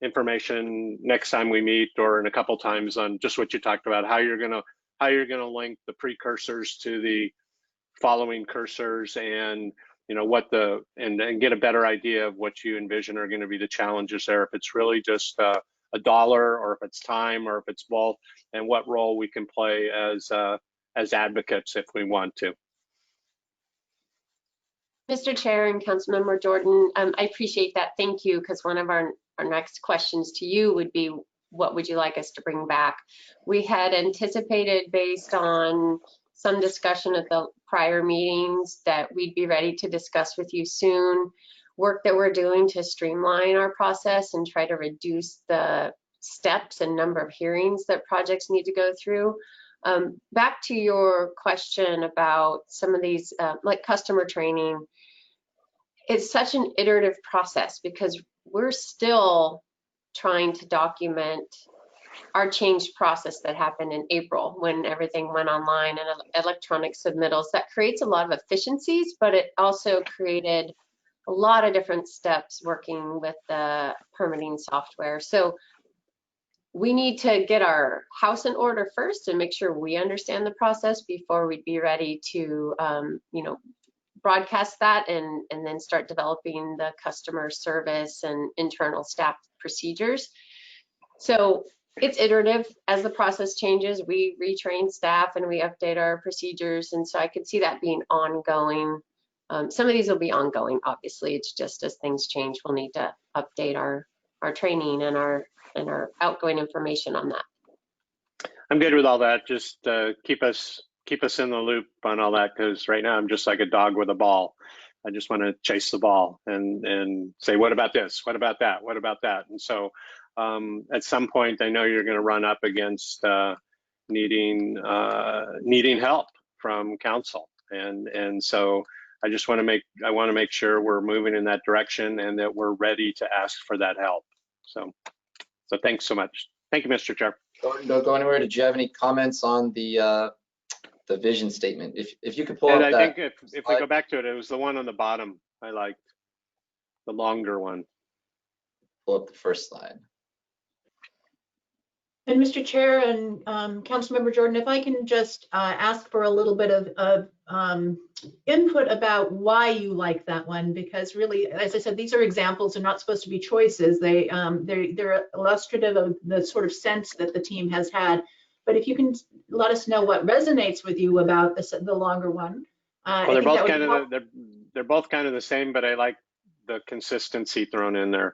information next time we meet, or in a couple times, on just what you talked about, how you're gonna link the precursors to the following cursors, and you know what and get a better idea of what you envision are going to be the challenges there. If it's really just a dollar, or if it's time, or if it's both, and what role we can play as advocates if we want to. Mr. Chair and Councilmember Jordan, I appreciate that. Thank you, because one of our next questions to you would be, what would you like us to bring back? We had anticipated, based on some discussion at the prior meetings, that we'd be ready to discuss with you soon work that we're doing to streamline our process and try to reduce the steps and number of hearings that projects need to go through. Back to your question about some of these, like customer training, it's such an iterative process, because we're still trying to document our changed process that happened in April when everything went online and electronic submittals. That creates a lot of efficiencies, but it also created a lot of different steps working with the permitting software. So we need to get our house in order first and make sure we understand the process before we'd be ready to, you know, broadcast that and then start developing the customer service and internal staff procedures. So It's iterative. As the process changes, we retrain staff and we update our procedures. And so I could see that being ongoing. Some of these will be ongoing, obviously. It's just as things change, we'll need to update our training and our outgoing information on that. I'm good with all that. Just keep us in the loop on all that, because right now I'm just like a dog with a ball. I just want to chase the ball and say, what about this? What about that? What about that? And so at some point, I know you're going to run up against needing help from council, and so I just want to make sure we're moving in that direction and that we're ready to ask for that help. So thanks so much. Thank you, Mr. Chair. Don't go anywhere. Did you have any comments on the vision statement? If you could pull up And I that think if we go back to it, it was the one on the bottom I liked, the longer one. pull up the first slide. And Mr. Chair and Councilmember Jordan, if I can just ask for a little bit of input about why you like that one, because really, as I said, these are examples. They're not supposed to be choices. They're illustrative of the sort of sense that the team has had. But if you can let us know what resonates with you about the longer one. Well, they're both kind of the same, but I like the consistency thrown in there.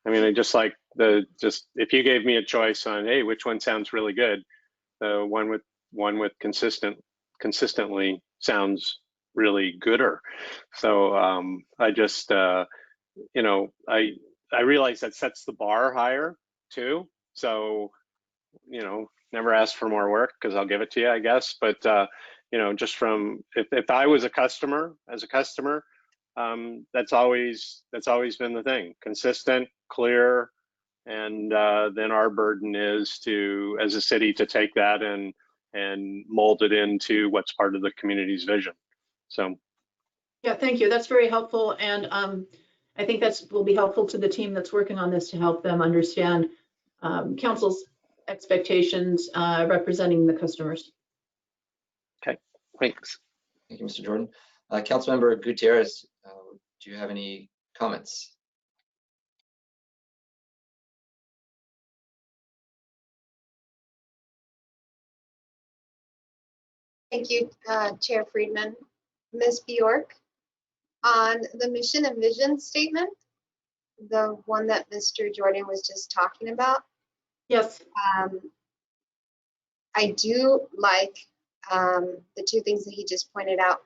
I mean, I just like if you gave me a choice on, hey, which one sounds really good, the one with consistently sounds really gooder. So I just you know, I realize that sets the bar higher too. So you know, never ask for more work because I'll give it to you, I guess. But you know, just from if I was a customer, that's always been the thing: consistent, clear, and then our burden is to, as a city, to take that and mold it into what's part of the community's vision. So, yeah, thank you. That's very helpful, and I think will be helpful to the team that's working on this to help them understand council's expectations representing the customers. okay, thanks. Thank you, Mr. Jordan. Councilmember Gutierrez, do you have any comments? Thank you, Chair Friedman. Ms. Bjork, on the mission and vision statement, the one that Mr. Jordan was just talking about. Yes. I do like the two things that he just pointed out.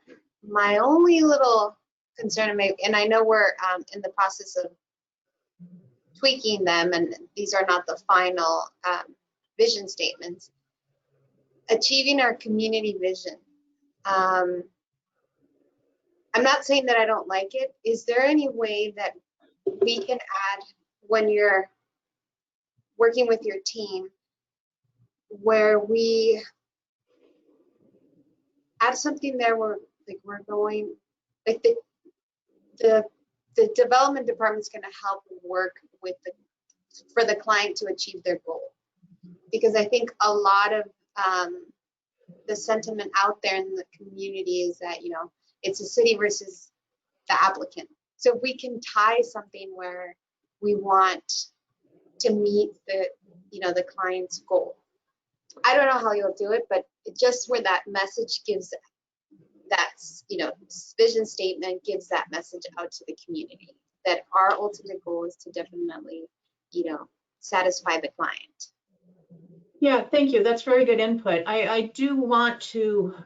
My only little concern, and I know we're in the process of tweaking them, and these are not the final vision statements. Achieving our community vision. I'm not saying that I don't like it. Is there any way that we can add, when you're working with your team, where we add something there where we're going, like the development department is going to help work with for the client to achieve their goal? Because I think a lot of the sentiment out there in the community is that, you know, it's a city versus the applicant. So if we can tie something where we want to meet the, you know, the client's goal. I don't know how you'll do it, but just where that message gives that, you know, vision statement gives that message out to the community that our ultimate goal is to definitely, you know, satisfy the client. Yeah, thank you. That's very good input. I do want to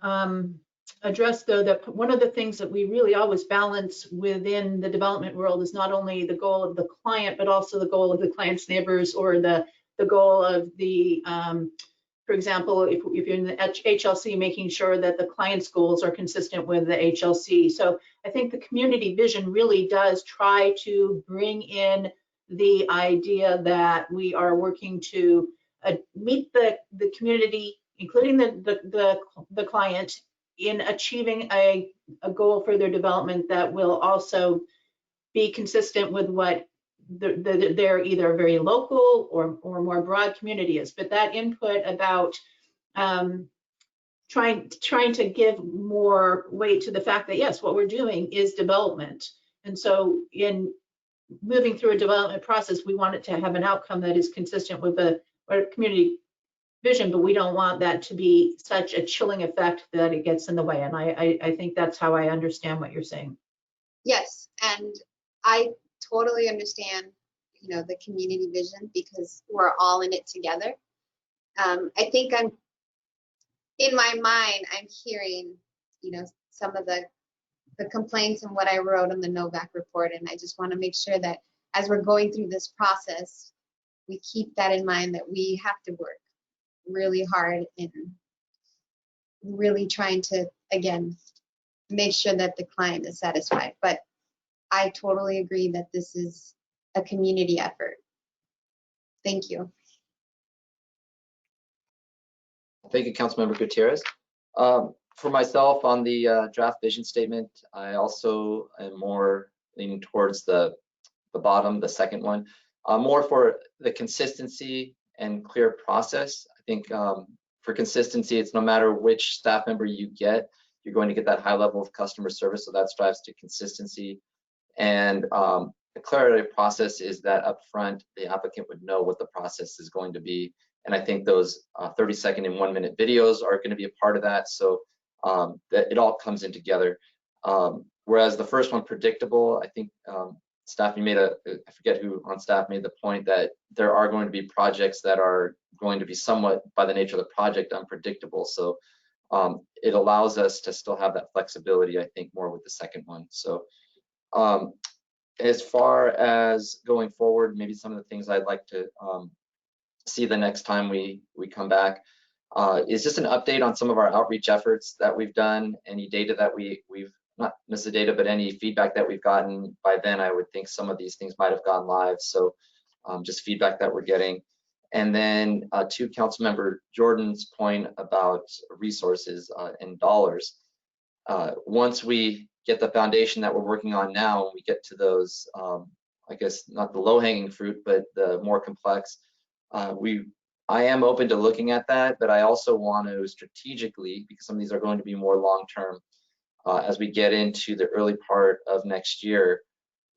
address, though, that one of the things that we really always balance within the development world is not only the goal of the client, but also the goal of the client's neighbors, or the goal of the, for example, if you're in the HLC, making sure that the client's goals are consistent with the HLC. So I think the community vision really does try to bring in the idea that we are working to meet the community, including the client, in achieving a goal for their development that will also be consistent with what their either very local or more broad community is. But that input about trying to give more weight to the fact that, yes, what we're doing is development. And so in moving through a development process, we want it to have an outcome that is consistent with the or community vision, but we don't want that to be such a chilling effect that it gets in the way. And I think that's how I understand what you're saying. Yes, and I totally understand, you know, the community vision because we're all in it together. I think in my mind, I'm hearing, you know, some of the complaints and what I wrote in the Novak report, and I just want to make sure that as we're going through this process, we keep that in mind, that we have to work really hard in really trying to, again, make sure that the client is satisfied. But I totally agree that this is a community effort. Thank you. Thank you, Councilmember Gutierrez. For myself, on the draft vision statement, I also am more leaning towards the bottom, the second one, more for the consistency and clear process. I think for consistency, it's no matter which staff member you get, you're going to get that high level of customer service, so that strives to consistency. And the clarity of process is that upfront, the applicant would know what the process is going to be. And I think those 30-second and 1-minute videos are going to be a part of that. So that it all comes in together. Whereas the first one, predictable, I think staff, I forget who on staff made the point that there are going to be projects that are going to be somewhat, by the nature of the project, unpredictable. So it allows us to still have that flexibility, I think, more with the second one. So as far as going forward, maybe some of the things I'd like to see the next time we come back is just an update on some of our outreach efforts that we've done, any data that we've not necessarily data, but any feedback that we've gotten. By then, I would think some of these things might have gone live. So just feedback that we're getting. And then to Councilmember Jordan's point about resources and dollars, once we get the foundation that we're working on now, and we get to those, I guess not the low-hanging fruit, but the more complex, I am open to looking at that, but I also want to strategically, because some of these are going to be more long-term, as we get into the early part of next year,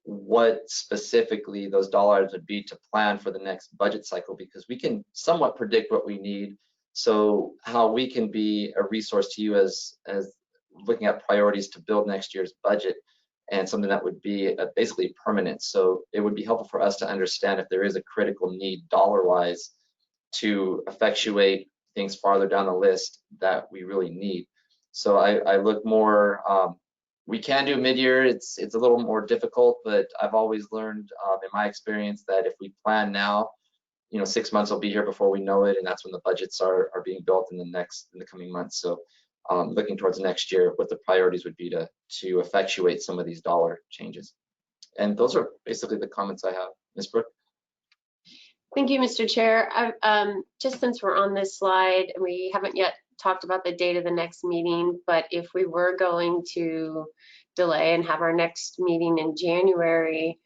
what specifically those dollars would be to plan for the next budget cycle, because we can somewhat predict what we need. So how we can be a resource to you as looking at priorities to build next year's budget, and something that would be basically permanent. So it would be helpful for us to understand if there is a critical need dollar-wise to effectuate things farther down the list that we really need. So I look more, we can do mid-year, it's a little more difficult, but I've always learned in my experience that if we plan now, 6 months will be here before we know it, and that's when the budgets are being built in the coming months. So looking towards next year, what the priorities would be to effectuate some of these dollar changes. And those are basically the comments I have. Ms. Brooke? Thank you, Mr. Chair. Just since we're on this slide, we haven't yet talked about the date of the next meeting, but if we were going to delay and have our next meeting in January,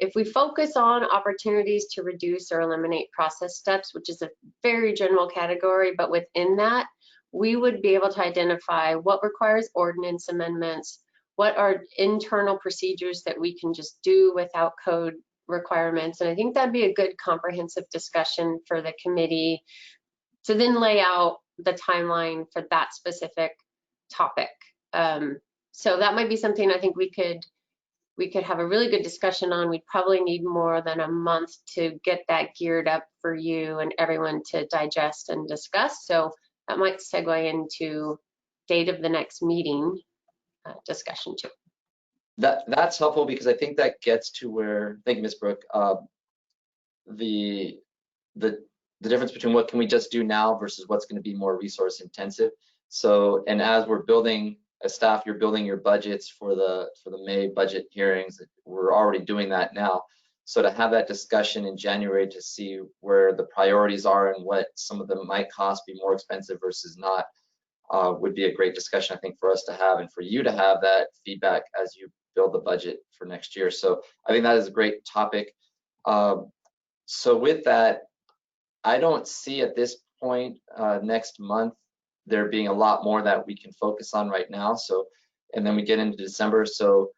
if we focus on opportunities to reduce or eliminate process steps, which is a very general category, but within that, we would be able to identify what requires ordinance amendments, what are internal procedures that we can just do without code requirements. And I think that'd be a good comprehensive discussion for the committee to then lay out the timeline for that specific topic. So that might be something I think we could have a really good discussion on. We'd probably need more than a month to get that geared up for you and everyone to digest and discuss. So that might segue into date of the next meeting discussion too. That's helpful, because I think that gets to where, thank you, Ms. Brooke, the difference between what can we just do now versus what's going to be more resource intensive. So, and as we're building, as staff, you're building your budgets for the May budget hearings. We're already doing that now. So to have that discussion in January to see where the priorities are and what some of them might cost, be more expensive versus not, would be a great discussion, I think, for us to have, and for you to have that feedback as you build the budget for next year. So I think that is a great topic. So with that, I don't see at this point next month there being a lot more that we can focus on right now. So, and then we get into December. So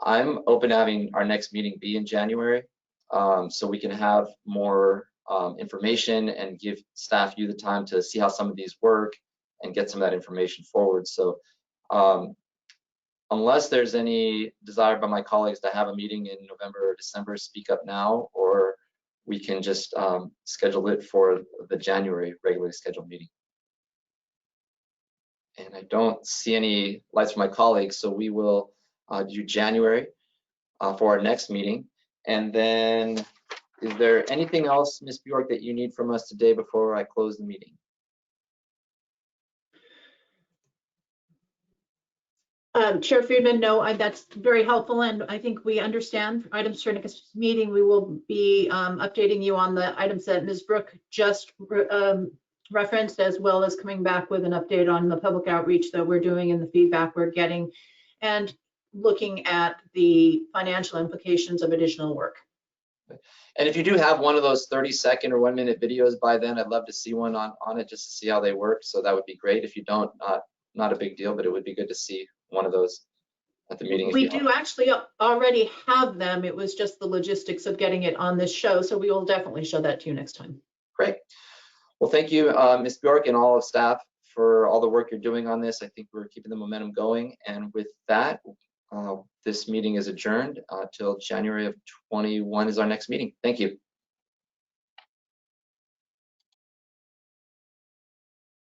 I'm open to having our next meeting be in January, so we can have more information and give staff you the time to see how some of these work and get some of that information forward. So unless there's any desire by my colleagues to have a meeting in November or December, speak up now, or we can just schedule it for the January regularly scheduled meeting. And I don't see any lights from my colleagues, so we will do January for our next meeting. And then, is there anything else, Ms. Bjork, that you need from us today before I close the meeting? Chair Friedman, no, that's very helpful, and I think we understand items for next meeting. We will be updating you on the items that Ms. Brooke just referenced, as well as coming back with an update on the public outreach that we're doing and the feedback we're getting, and looking at the financial implications of additional work. And if you do have one of those 30-second or 1-minute videos by then, I'd love to see one on it just to see how they work. So that would be great. If you don't, not a big deal, but it would be good to see one of those at the meeting. We do actually already have them. It was just the logistics of getting it on this show. So we will definitely show that to you next time. Great. Well, thank you, Ms. Bjork, and all of staff for all the work you're doing on this. I think we're keeping the momentum going. And with that, this meeting is adjourned till January of 21 is our next meeting. Thank you.